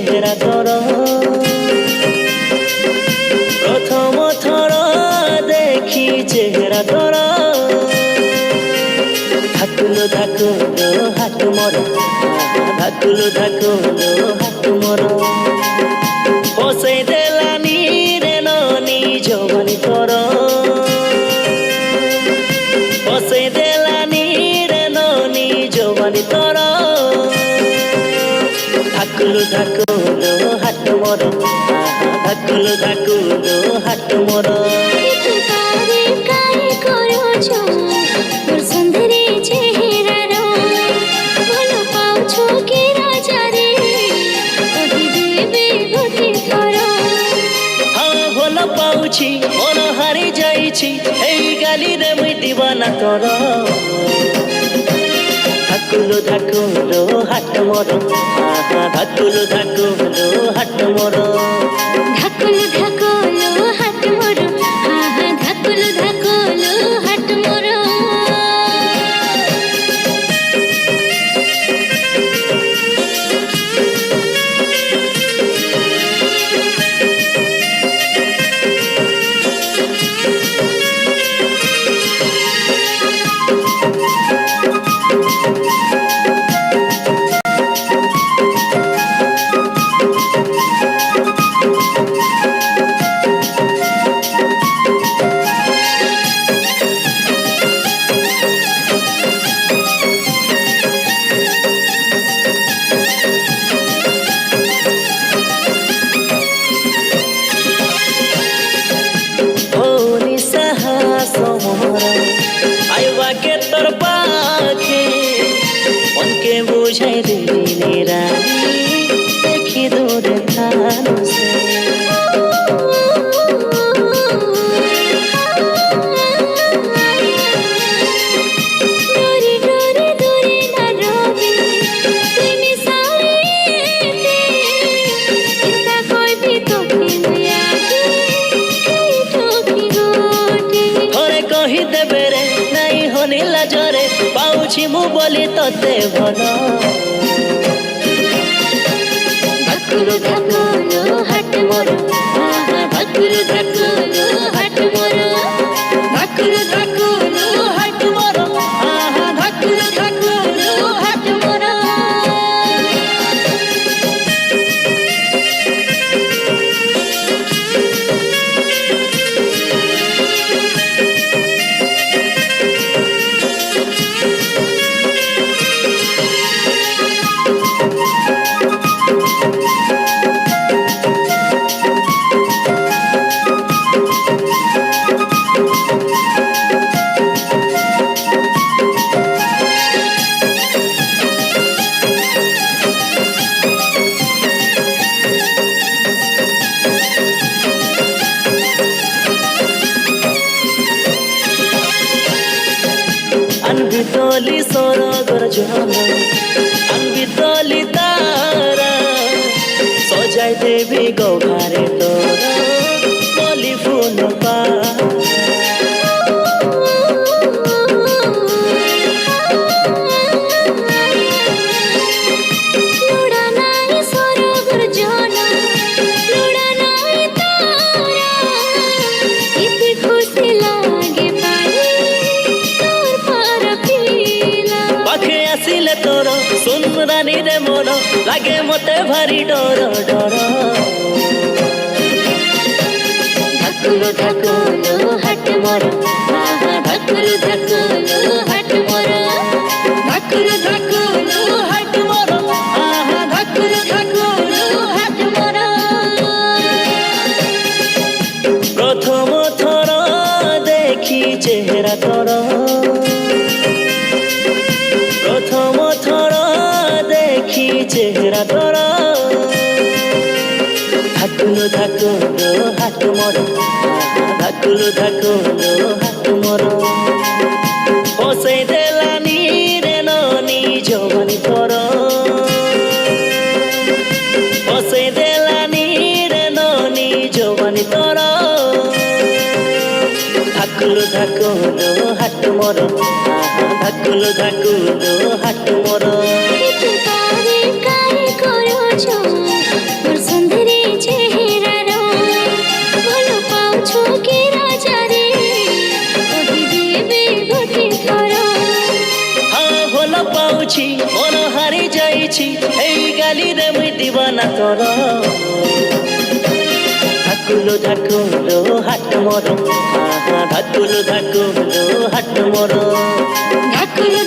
চেহারা তোর প্রথম থর দেখি চেহারা তোর ধাকুলো ধাকুলো হাত মর ধাকুলো ধাকুলো হাত মর বসে দেলানি রে ননি জবানি তোর বসে দেলানি রে ননি জবানি তোর ধাকুলো ধাকুলো হাত মর ধাকুলো ধাকুলো হাত মর মন হারি যাইছি এই গালি রে মুই দিবানা তোর ধাকুলো ধাকুলো হাট মর ধাকুলো ধাকুলো হাট মর ধাকুলো ধাকুলো হাট মর ধাকুলো ধাকুলো হাট মর তোর পাখে মনকে বুঝাই দিলি রানী দেখি দূরে থানো সে জরে পাউছি মু বলি তোতে ভাল ধাকুলো ধাকুলো হাট মর ধাকুলো ধাকুলো হাট মর ধাকুলো ধাকুলো হাট মর ধাকুলো ধাকুলো হাট মর আনবি তলি সরগর ঝল আনবি তলি তারা সজাই দেবি গঘারে তোর কলি ফুল পা তোর সুন্দরানী রে মন লাগে মতে ভারি ডর ডর ধাকুলো ধাকুলো হাট মর ধাকুলো ধাকুলো হাট মর ধাকুলো ধাকুলো হাট মর ধাকুলো ধাকুলো হাট মর প্রথম থর দেখি চেহারা তোর প্রথম থর দেখি চেহারা তোর ধাকুলো ধাকুলো হাট মর ধাকুলো ধাকুলো হাট মর বসে দেলানি রে ননি জবানি তোর বসে দেলানি রে ননি জবানি তোর ধাকুলো ধাকুলো হাট মর ধাকুলো ধাকুলো হাট মর কারে করছো ଭାବୁଛି ମନ ହାରି ଯାଇଛି ହେଇଗଲିରେ ମୁଇଁ ଦିବାନା ତୋର ଧାକୁଲୁ ଧାକୁଲୁ ହାଟ ମୋର ଧାକୁଲୁ ଧାକୁଲୁ ହାଟ ମୋର ଧାକୁଲୁ